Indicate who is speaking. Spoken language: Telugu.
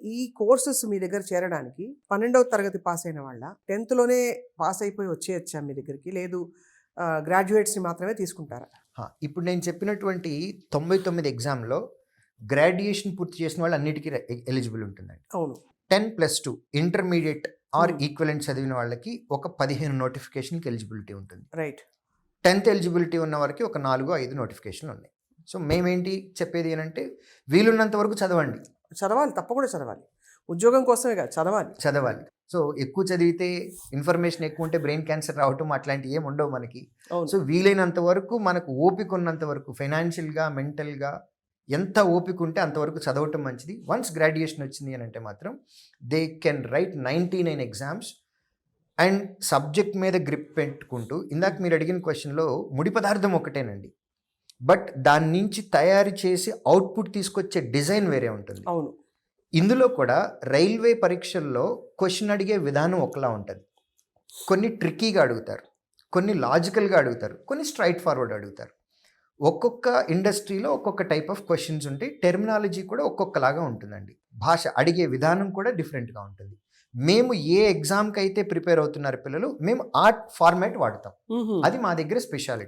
Speaker 1: ఈ కోర్సెస్ మీ దగ్గర చేరడానికి 12వ తరగతి పాస్ అయిన వాళ్ళ 10th లోనే పాస్ అయిపోయి వచ్చేయచ్చా మీ దగ్గరికి? లేదు గ్రాడ్యుయేట్స్ని మాత్రమే తీసుకుంటారా?
Speaker 2: ఇప్పుడు నేను చెప్పినటువంటి 99 ఎగ్జామ్లో గ్రాడ్యుయేషన్ పూర్తి చేసిన వాళ్ళు అన్నిటికీ ఎలిజిబుల్ ఉంటుందండి.
Speaker 1: అవును.
Speaker 2: 10+2 ఇంటర్మీడియట్ ఆర్ ఈక్వలెంట్ చదివిన వాళ్ళకి ఒక 15 నోటిఫికేషన్కి ఎలిజిబిలిటీ ఉంటుంది.
Speaker 1: రైట్.
Speaker 2: 10th ఎలిజిబిలిటీ ఉన్న వారికి ఒక 4-5 నోటిఫికేషన్లు ఉన్నాయి. సో మేమేంటి చెప్పేది ఏంటంటే వీలున్నంత వరకు చదవండి.
Speaker 1: చదవాలి, తప్పకుండా చదవాలి. ఉద్యోగం కోసమే కాదు, చదవాలి.
Speaker 2: సో ఎక్కువ చదివితే ఇన్ఫర్మేషన్ ఎక్కువ ఉంటే బ్రెయిన్ క్యాన్సర్ రావటం అట్లాంటివి ఏమి ఉండవు మనకి. సో వీలైనంత వరకు మనకు ఓపిక ఉన్నంత వరకు ఫైనాన్షియల్గా మెంటల్గా ఎంత ఓపిక ఉంటే అంతవరకు చదవటం మంచిది. వన్స్ గ్రాడ్యుయేషన్ వచ్చింది అని అంటే మాత్రం they can write 99 exams and subject మీద గ్రిప్ పెట్టుకుంటూ, ఇందాక మీరు అడిగిన క్వశ్చన్లో ముడి పదార్థం ఒకటేనండి, బట్ దాని నుంచి తయారు చేసి అవుట్పుట్ తీసుకొచ్చే డిజైన్ వేరే ఉంటుంది.
Speaker 1: అవును.
Speaker 2: ఇందులో కూడా రైల్వే పరీక్షల్లో క్వశ్చన్ అడిగే విధానం ఒకలా ఉంటుంది. కొన్ని ట్రిక్కీగా అడుగుతారు, కొన్ని లాజికల్గా అడుగుతారు, కొన్ని స్ట్రైట్ ఫార్వర్డ్ అడుగుతారు. ఒక్కొక్క ఇండస్ట్రీలో ఒక్కొక్క టైప్ ఆఫ్ క్వశ్చన్స్ ఉంటాయి. టెర్మినాలజీ కూడా ఒక్కొక్కలాగా ఉంటుందండి. భాష అడిగే విధానం కూడా డిఫరెంట్గా ఉంటుంది. మేము ఏ ఎగ్జామ్కి అయితే ప్రిపేర్ అవుతున్నారు పిల్లలు, మేము ఆ ఫార్మాట్ వాడతాం. అది మా దగ్గర స్పెషాలిటీ.